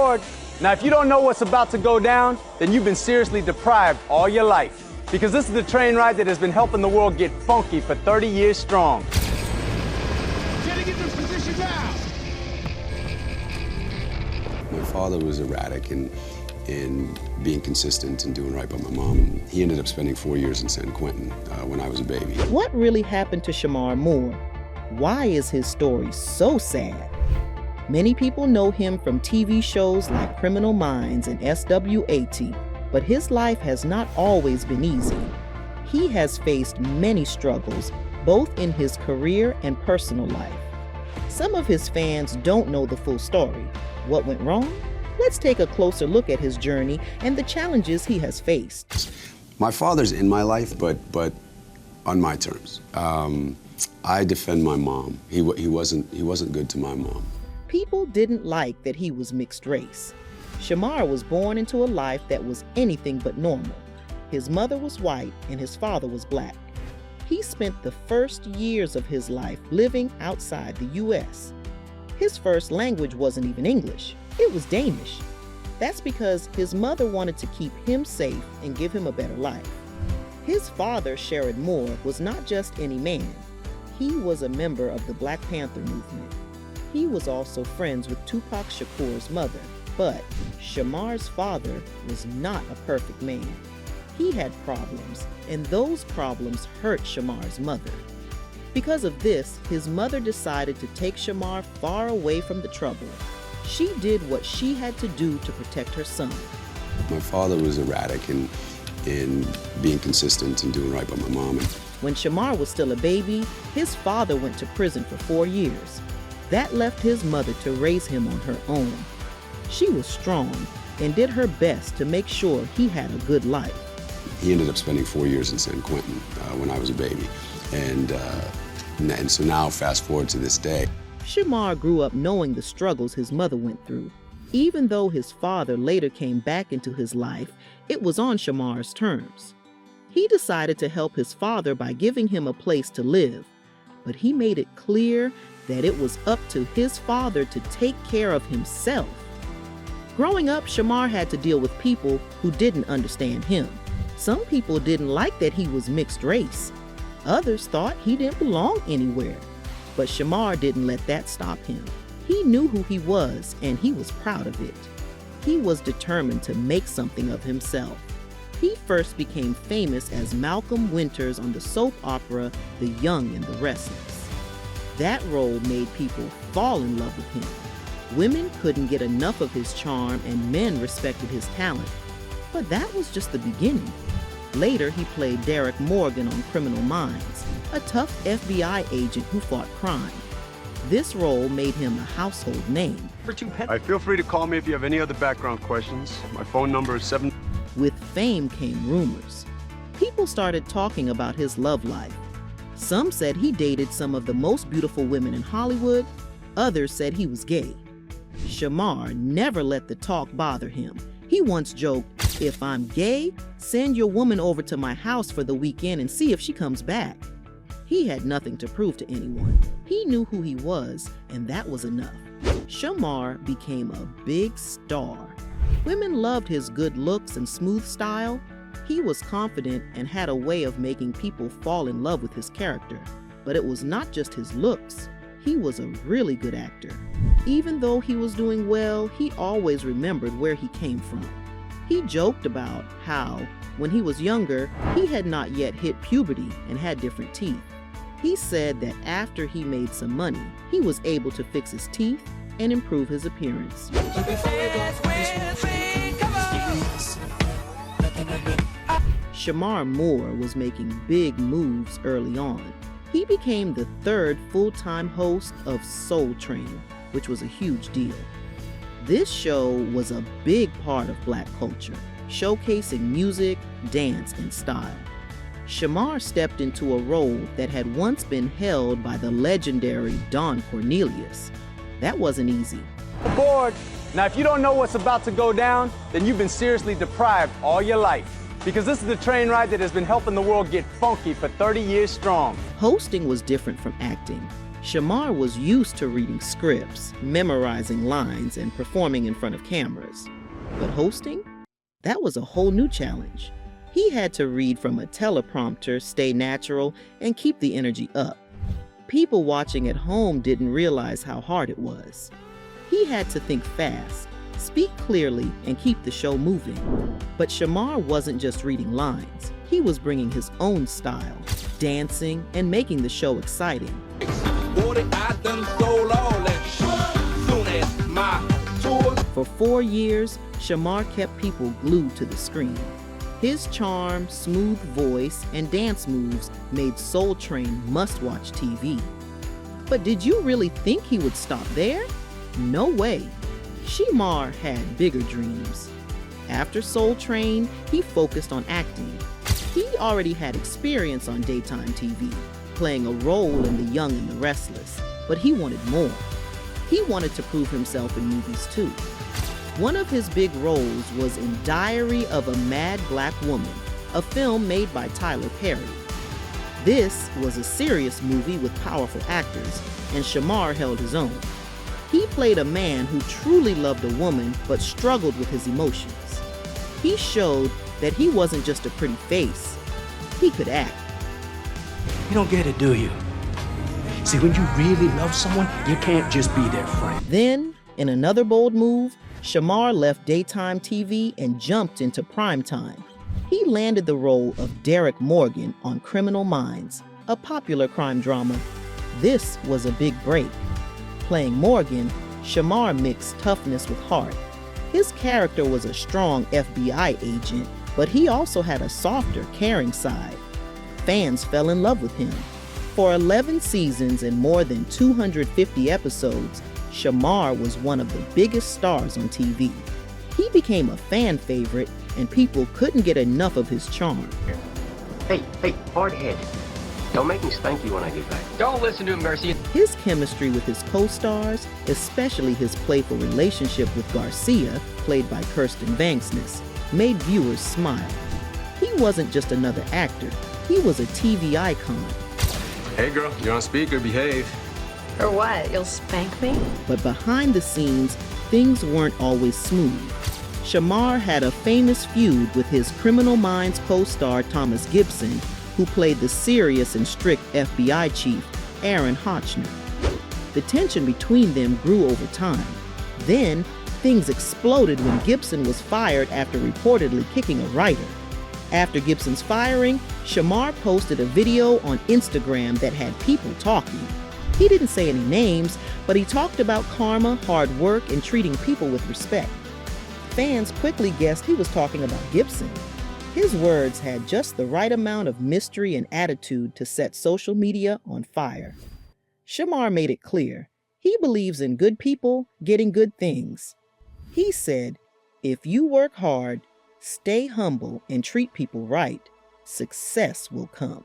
Aboard! Now, if you don't know what's about to go down, then you've been seriously deprived all your life. Because this is the train ride that has been helping the world get funky for 30 years strong. Getting into position now! My father was erratic in being consistent and doing right by my mom. He ended up spending 4 years in San Quentin when I was a baby. What really happened to Shemar Moore? Why is his story so sad? Many people know him from TV shows like Criminal Minds and S.W.A.T, but his life has not always been easy. He has faced many struggles, both in his career and personal life. Some of his fans don't know the full story. What went wrong? Let's take a closer look at his journey and the challenges he has faced. My father's in my life, but on my terms. I defend my mom. He wasn't good to my mom. People didn't like that he was mixed race. Shamar was born into a life that was anything but normal. His mother was white and his father was black. He spent the first years of his life living outside the U.S. His first language wasn't even English, it was Danish. That's because his mother wanted to keep him safe and give him a better life. His father, Shemar Moore, was not just any man. He was a member of the Black Panther movement. He was also friends with Tupac Shakur's mother, but Shamar's father was not a perfect man. He had problems, and those problems hurt Shamar's mother. Because of this, his mother decided to take Shamar far away from the trouble. She did what she had to do to protect her son. My father was erratic in being consistent and doing right by my mom. When Shamar was still a baby, his father went to prison for 4 years. That left his mother to raise him on her own. She was strong and did her best to make sure he had a good life. He ended up spending 4 years in San Quentin when I was a baby. And so now, fast forward to this day. Shamar grew up knowing the struggles his mother went through. Even though his father later came back into his life, it was on Shamar's terms. He decided to help his father by giving him a place to live, but he made it clear that it was up to his father to take care of himself. Growing up, Shamar had to deal with people who didn't understand him. Some people didn't like that he was mixed race. Others thought he didn't belong anywhere. But Shamar didn't let that stop him. He knew who he was, and he was proud of it. He was determined to make something of himself. He first became famous as Malcolm Winters on the soap opera The Young and the Restless. That role made people fall in love with him. Women couldn't get enough of his charm, and men respected his talent. But that was just the beginning. Later, he played Derek Morgan on Criminal Minds, a tough FBI agent who fought crime. This role made him a household name. Feel free to call me if you have any other background questions. My phone number is 7... With fame came rumors. People started talking about his love life. Some said he dated some of the most beautiful women in Hollywood. Others said he was gay. Shamar never let the talk bother him. He once joked, "If I'm gay, send your woman over to my house for the weekend and see if she comes back." He had nothing to prove to anyone. He knew who he was, and that was enough. Shamar became a big star. Women loved his good looks and smooth style. He was confident and had a way of making people fall in love with his character. But it was not just his looks. He was a really good actor. Even though he was doing well, he always remembered where he came from. He joked about how, when he was younger, he had not yet hit puberty and had different teeth. He said that after he made some money, he was able to fix his teeth and improve his appearance. Shemar Moore was making big moves early on. He became the third full-time host of Soul Train, which was a huge deal. This show was a big part of Black culture, showcasing music, dance, and style. Shamar stepped into a role that had once been held by the legendary Don Cornelius. That wasn't easy. Aboard! Now, if you don't know what's about to go down, then you've been seriously deprived all your life. Because this is the train ride that has been helping the world get funky for 30 years strong. Hosting was different from acting. Shamar was used to reading scripts, memorizing lines, and performing in front of cameras. But hosting? That was a whole new challenge. He had to read from a teleprompter, stay natural, and keep the energy up. People watching at home didn't realize how hard it was. He had to think fast, speak clearly, and keep the show moving. But Shamar wasn't just reading lines. He was bringing his own style, dancing, and making the show exciting. For 4 years, Shamar kept people glued to the screen. His charm, smooth voice, and dance moves made Soul Train must-watch TV. But did you really think he would stop there? No way. Shemar had bigger dreams. After Soul Train, he focused on acting. He already had experience on daytime TV, playing a role in The Young and the Restless, but he wanted more. He wanted to prove himself in movies too. One of his big roles was in Diary of a Mad Black Woman, a film made by Tyler Perry. This was a serious movie with powerful actors, and Shamar held his own. He played a man who truly loved a woman but struggled with his emotions. He showed that he wasn't just a pretty face, he could act. You don't get it, do you? See, when you really love someone, you can't just be their friend. Then, in another bold move, Shamar left daytime TV and jumped into primetime. He landed the role of Derek Morgan on Criminal Minds, a popular crime drama. This was a big break. Playing Morgan, Shamar mixed toughness with heart. His character was a strong FBI agent, but he also had a softer, caring side. Fans fell in love with him. For 11 seasons and more than 250 episodes, Shamar was one of the biggest stars on TV. He became a fan favorite, and people couldn't get enough of his charm. Hey, hard-headed. Don't make me spank you when I get back. Don't listen to him, Garcia. His chemistry with his co-stars, especially his playful relationship with Garcia, played by Kirsten Banksness, made viewers smile. He wasn't just another actor, he was a TV icon. Hey girl, you're on speaker, behave. Or what? You'll spank me? But behind the scenes, things weren't always smooth. Shamar had a famous feud with his Criminal Minds co-star Thomas Gibson, who played the serious and strict FBI chief, Aaron Hotchner. The tension between them grew over time. Then, things exploded when Gibson was fired after reportedly kicking a writer. After Gibson's firing, Shamar posted a video on Instagram that had people talking. He didn't say any names, but he talked about karma, hard work, and treating people with respect. Fans quickly guessed he was talking about Gibson. His words had just the right amount of mystery and attitude to set social media on fire. Shamar made it clear, he believes in good people getting good things. He said, if you work hard, stay humble, and treat people right, success will come.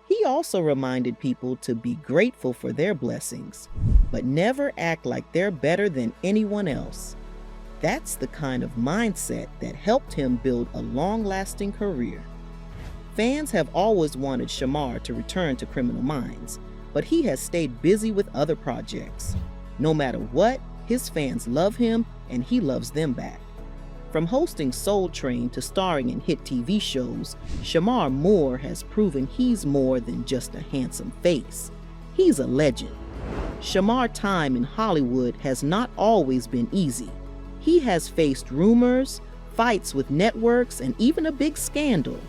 He also reminded people to be grateful for their blessings, but never act like they're better than anyone else. That's the kind of mindset that helped him build a long-lasting career. Fans have always wanted Shamar to return to Criminal Minds, but he has stayed busy with other projects. No matter what, his fans love him and he loves them back. From hosting Soul Train to starring in hit TV shows, Shemar Moore has proven he's more than just a handsome face. He's a legend. Shamar's time in Hollywood has not always been easy. He has faced rumors, fights with networks, and even a big scandal.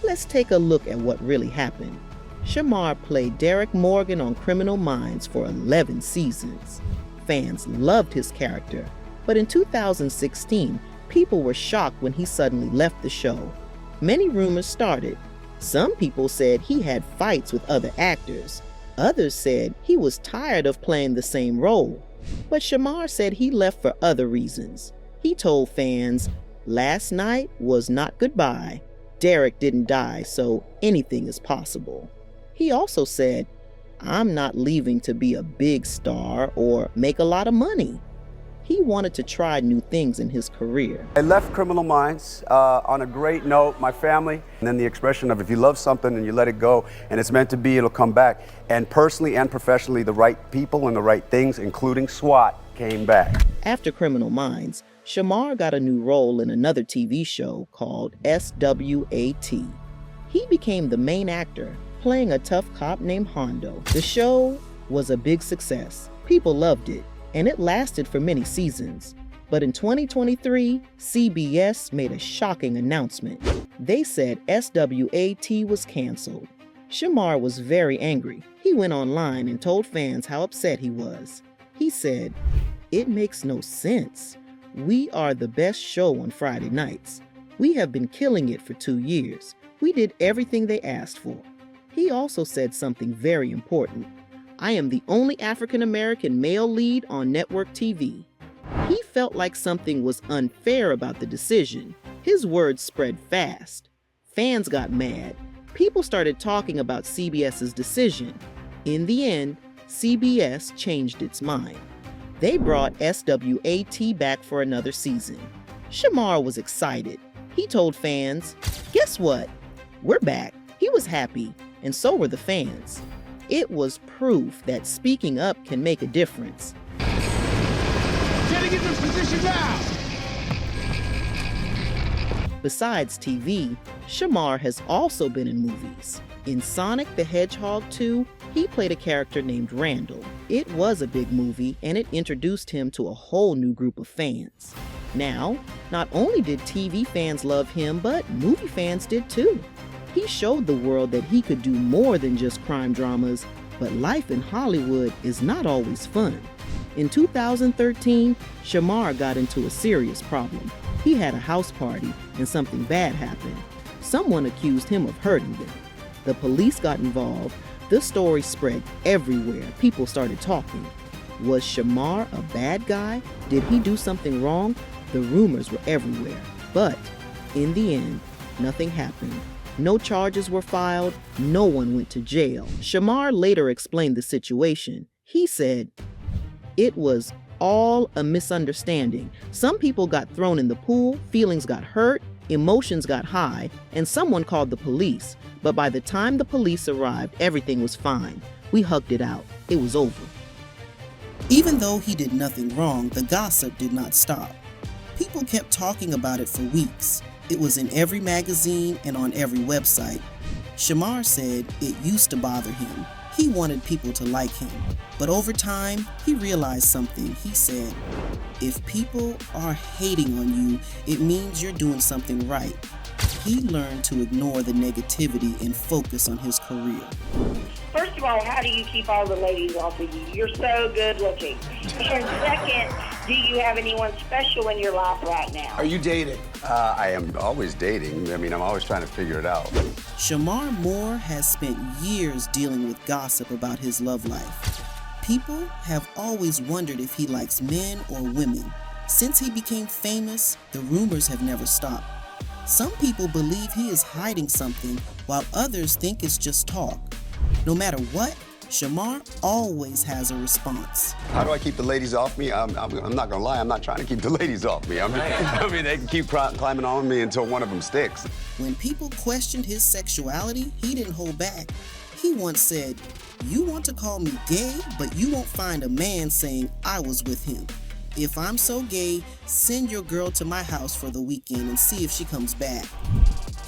Let's take a look at what really happened. Shamar played Derek Morgan on Criminal Minds for 11 seasons. Fans loved his character, but in 2016, people were shocked when he suddenly left the show. Many rumors started. Some people said he had fights with other actors. Others said he was tired of playing the same role. But Shamar said he left for other reasons. He told fans, "Last night was not goodbye. Derek didn't die, so anything is possible." He also said, "I'm not leaving to be a big star or make a lot of money." He wanted to try new things in his career. I left Criminal Minds on a great note, my family, and then the expression of if you love something and you let it go and it's meant to be, it'll come back. And personally and professionally, the right people and the right things, including SWAT, came back. After Criminal Minds, Shamar got a new role in another TV show called S.W.A.T. He became the main actor, playing a tough cop named Hondo. The show was a big success. People loved it, and it lasted for many seasons. But in 2023, CBS made a shocking announcement. They said S.W.A.T. was canceled. Shamar was very angry. He went online and told fans how upset he was. He said, "It makes no sense. We are the best show on Friday nights. We have been killing it for 2 years. We did everything they asked for." He also said something very important. "I am the only African-American male lead on network TV." He felt like something was unfair about the decision. His words spread fast. Fans got mad. People started talking about CBS's decision. In the end, CBS changed its mind. They brought S.W.A.T. back for another season. Shamar was excited. He told fans, "Guess what? We're back." He was happy, and so were the fans. It was proof that speaking up can make a difference. Getting into position now! Besides TV, Shamar has also been in movies. In Sonic the Hedgehog 2, he played a character named Randall. It was a big movie, and it introduced him to a whole new group of fans. Now, not only did TV fans love him, but movie fans did too. He showed the world that he could do more than just crime dramas, but life in Hollywood is not always fun. In 2013, Shamar got into a serious problem. He had a house party and something bad happened. Someone accused him of hurting them. The police got involved. The story spread everywhere. People started talking. Was Shamar a bad guy? Did he do something wrong? The rumors were everywhere. But in the end, nothing happened. No charges were filed. No one went to jail. Shamar later explained the situation. He said, "It was all a misunderstanding. Some people got thrown in the pool, feelings got hurt, emotions got high, and someone called the police. But by the time the police arrived, everything was fine. We hugged it out. It was over." Even though he did nothing wrong, the gossip did not stop. People kept talking about it for weeks. It was in every magazine and on every website. Shamar said it used to bother him. He wanted people to like him. But over time, he realized something. He said, "If people are hating on you, it means you're doing something right." He learned to ignore the negativity and focus on his career. First of all, how do you keep all the ladies off of you? You're so good looking. And second, do you have anyone special in your life right now? Are you dating? I am always dating. I mean, I'm always trying to figure it out. Shemar Moore has spent years dealing with gossip about his love life. People have always wondered if he likes men or women. Since he became famous, the rumors have never stopped. Some people believe he is hiding something, while others think it's just talk. No matter what, Shamar always has a response. How do I keep the ladies off me? I'm not gonna lie, I'm not trying to keep the ladies off me. I mean, they can keep climbing on me until one of them sticks. When people questioned his sexuality, he didn't hold back. He once said, "You want to call me gay, but you won't find a man saying I was with him. If I'm so gay, send your girl to my house for the weekend and see if she comes back."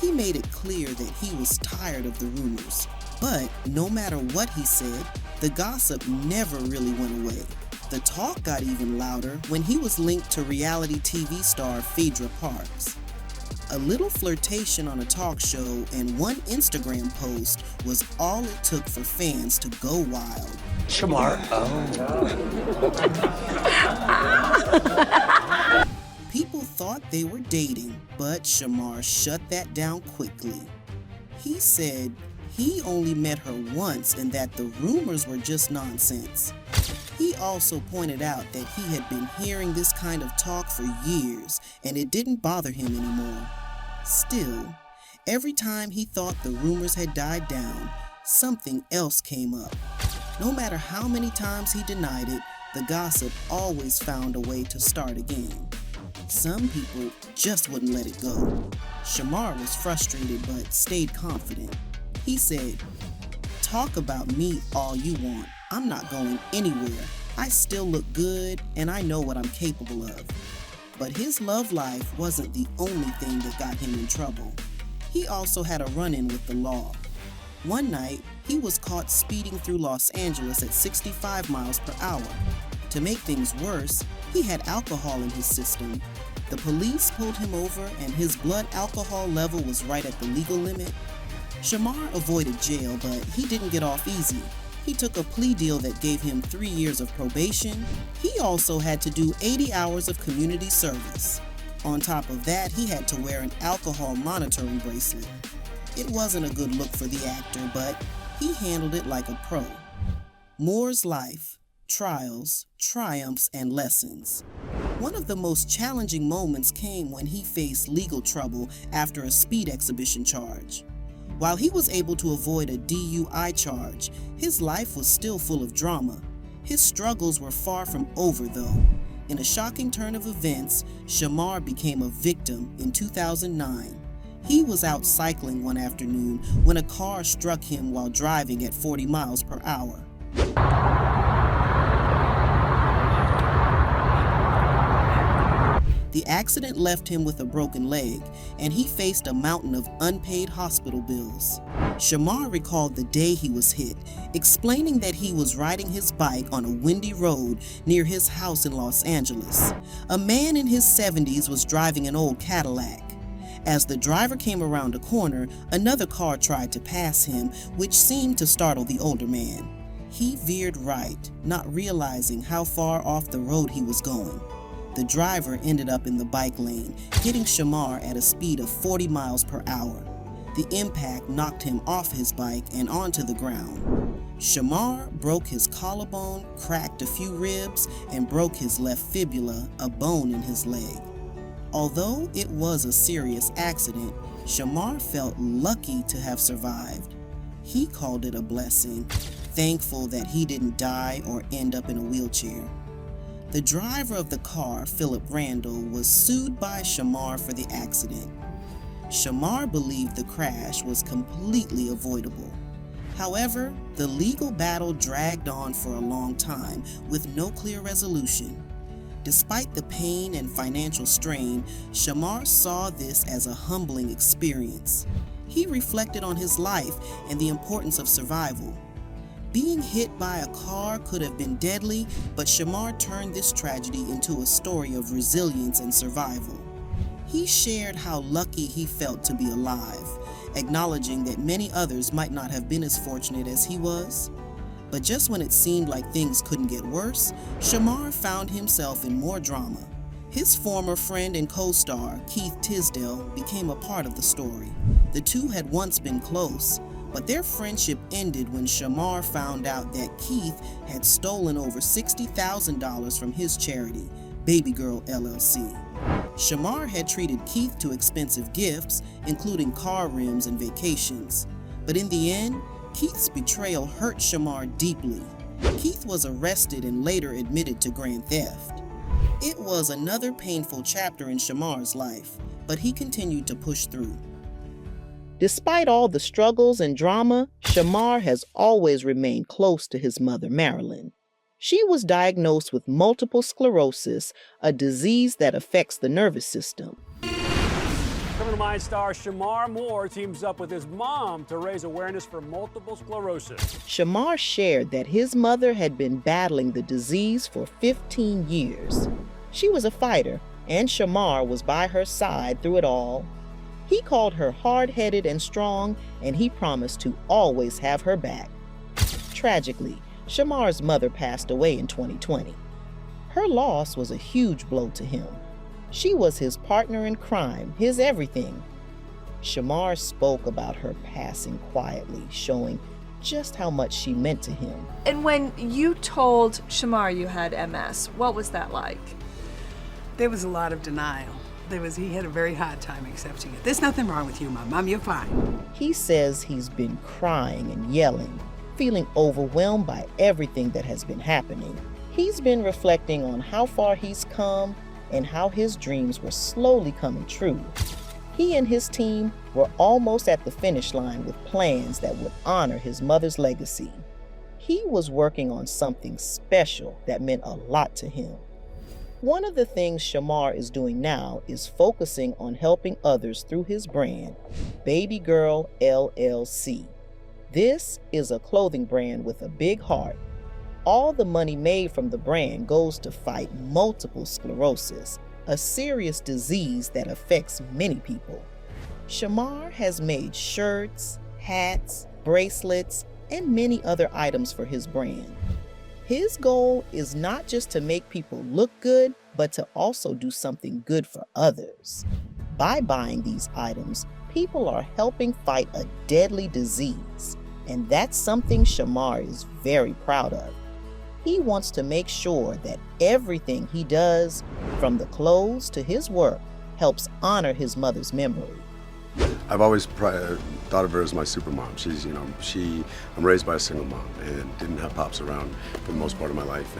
He made it clear that he was tired of the rumors. But no matter what he said, the gossip never really went away. The talk got even louder when he was linked to reality TV star Phaedra Parks. A little flirtation on a talk show and one Instagram post was all it took for fans to go wild. Shamar, People thought they were dating, but Shamar shut that down quickly. He said he only met her once and that the rumors were just nonsense. He also pointed out that he had been hearing this kind of talk for years and it didn't bother him anymore. Still, every time he thought the rumors had died down, something else came up. No matter how many times he denied it, the gossip always found a way to start again. Some people just wouldn't let it go. Shamar was frustrated but stayed confident. He said, "Talk about me all you want. I'm not going anywhere. I still look good and I know what I'm capable of." But his love life wasn't the only thing that got him in trouble. He also had a run-in with the law. One night, he was caught speeding through Los Angeles at 65 miles per hour. To make things worse, he had alcohol in his system. The police pulled him over and his blood alcohol level was right at the legal limit. Shamar avoided jail, but he didn't get off easy. He took a plea deal that gave him 3 years of probation. He also had to do 80 hours of community service. On top of that, he had to wear an alcohol monitoring bracelet. It wasn't a good look for the actor, but he handled it like a pro. Moore's life, trials, triumphs, and lessons. One of the most challenging moments came when he faced legal trouble after a speed exhibition charge. While he was able to avoid a DUI charge, his life was still full of drama. His struggles were far from over, though. In a shocking turn of events, Shamar became a victim in 2009. He was out cycling one afternoon when a car struck him while driving at 40 miles per hour. The accident left him with a broken leg, and he faced a mountain of unpaid hospital bills. Shamar recalled the day he was hit, explaining that he was riding his bike on a windy road near his house in Los Angeles. A man in his 70s was driving an old Cadillac. As the driver came around a corner, another car tried to pass him, which seemed to startle the older man. He veered right, not realizing how far off the road he was going. The driver ended up in the bike lane, hitting Shamar at a speed of 40 miles per hour. The impact knocked him off his bike and onto the ground. Shamar broke his collarbone, cracked a few ribs, and broke his left fibula, a bone in his leg. Although it was a serious accident, Shamar felt lucky to have survived. He called it a blessing, thankful that he didn't die or end up in a wheelchair. The driver of the car, Philip Randall, was sued by Shamar for the accident. Shamar believed the crash was completely avoidable. However, the legal battle dragged on for a long time with no clear resolution. Despite the pain and financial strain, Shamar saw this as a humbling experience. He reflected on his life and the importance of survival. Being hit by a car could have been deadly, but Shamar turned this tragedy into a story of resilience and survival. He shared how lucky he felt to be alive, acknowledging that many others might not have been as fortunate as he was. But just when it seemed like things couldn't get worse, Shamar found himself in more drama. His former friend and co-star, Keith Tisdale, became a part of the story. The two had once been close, but their friendship ended when Shamar found out that Keith had stolen over $60,000 from his charity, Baby Girl LLC. Shamar had treated Keith to expensive gifts, including car rims and vacations. But in the end, Keith's betrayal hurt Shamar deeply. Keith was arrested and later admitted to grand theft. It was another painful chapter in Shamar's life, but he continued to push through. Despite all the struggles and drama, Shamar has always remained close to his mother, Marilyn. She was diagnosed with multiple sclerosis, a disease that affects the nervous system. Criminal Minds star Shemar Moore teams up with his mom to raise awareness for multiple sclerosis. Shamar shared that his mother had been battling the disease for 15 years. She was a fighter, and Shamar was by her side through it all. He called her hard-headed and strong, and he promised to always have her back. Tragically, Shamar's mother passed away in 2020. Her loss was a huge blow to him. She was his partner in crime, his everything. Shamar spoke about her passing quietly, showing just how much she meant to him. And when you told Shamar you had MS, what was that like? There was a lot of denial. He had a very hard time accepting it. There's nothing wrong with you, Mom. Mom, you're fine. He says he's been crying and yelling, feeling overwhelmed by everything that has been happening. He's been reflecting on how far he's come and how his dreams were slowly coming true. He and his team were almost at the finish line with plans that would honor his mother's legacy. He was working on something special that meant a lot to him. One of the things Shamar is doing now is focusing on helping others through his brand, Baby Girl LLC. This is a clothing brand with a big heart. All the money made from the brand goes to fight multiple sclerosis, a serious disease that affects many people. Shamar has made shirts, hats, bracelets, and many other items for his brand. His goal is not just to make people look good, but to also do something good for others. By buying these items, people are helping fight a deadly disease, and that's something Shamar is very proud of. He wants to make sure that everything he does, from the clothes to his work, helps honor his mother's memory. I've always thought of her as my super mom. She's, I'm raised by a single mom and didn't have pops around for the most part of my life.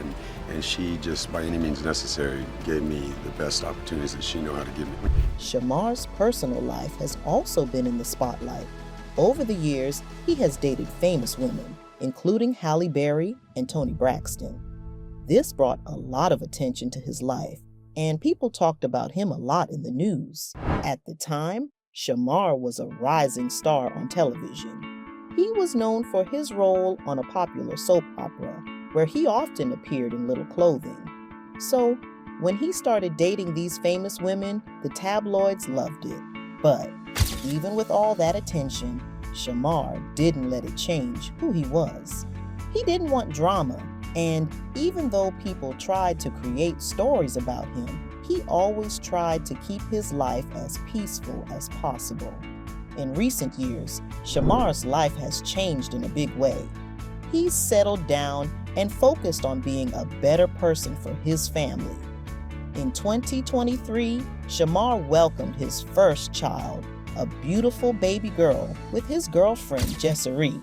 And she just, by any means necessary, gave me the best opportunities that she knew how to give me. Shamar's personal life has also been in the spotlight. Over the years, he has dated famous women, including Halle Berry and Toni Braxton. This brought a lot of attention to his life, and people talked about him a lot in the news. At the time, Shamar was a rising star on television. He was known for his role on a popular soap opera, where he often appeared in little clothing. So, when he started dating these famous women, the tabloids loved it. But even with all that attention, Shamar didn't let it change who he was. He didn't want drama, and even though people tried to create stories about him, he always tried to keep his life as peaceful as possible. In recent years, Shamar's life has changed in a big way. He's settled down and focused on being a better person for his family. In 2023, Shamar welcomed his first child, a beautiful baby girl, with his girlfriend, Jessary.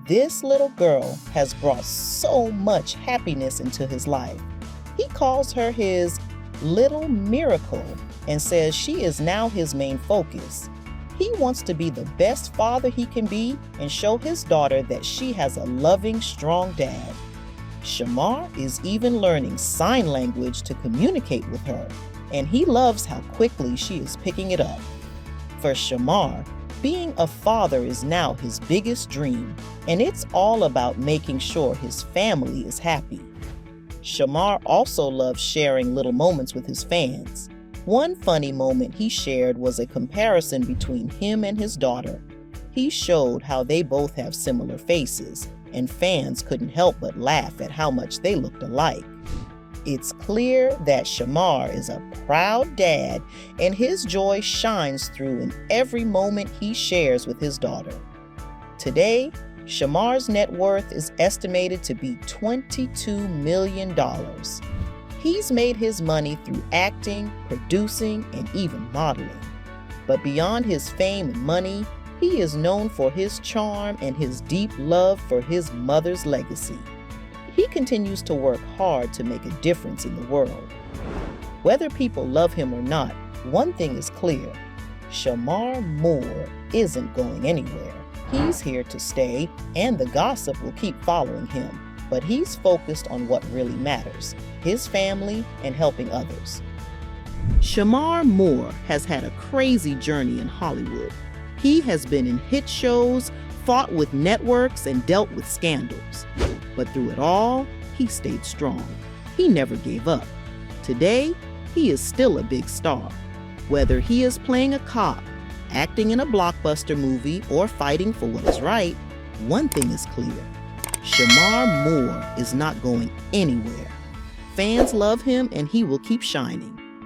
This little girl has brought so much happiness into his life. He calls her his little miracle and says she is now his main focus. He wants to be the best father he can be and show his daughter that she has a loving, strong dad. Shamar is even learning sign language to communicate with her, and he loves how quickly she is picking it up. For Shamar, being a father is now his biggest dream, and it's all about making sure his family is happy. Shamar also loves sharing little moments with his fans. One funny moment he shared was a comparison between him and his daughter. He showed how they both have similar faces, and fans couldn't help but laugh at how much they looked alike. It's clear that Shamar is a proud dad, and his joy shines through in every moment he shares with his daughter. Today, Shamar's net worth is estimated to be $22 million. He's made his money through acting, producing, and even modeling. But beyond his fame and money, he is known for his charm and his deep love for his mother's legacy. He continues to work hard to make a difference in the world. Whether people love him or not, one thing is clear: Shemar Moore isn't going anywhere. He's here to stay, and the gossip will keep following him, but he's focused on what really matters: his family and helping others. Shemar Moore has had a crazy journey in Hollywood. He has been in hit shows, fought with networks, and dealt with scandals. But through it all, he stayed strong. He never gave up. Today, he is still a big star. Whether he is playing a cop, acting in a blockbuster movie, or fighting for what is right, one thing is clear: Shemar Moore is not going anywhere. Fans love him, and he will keep shining.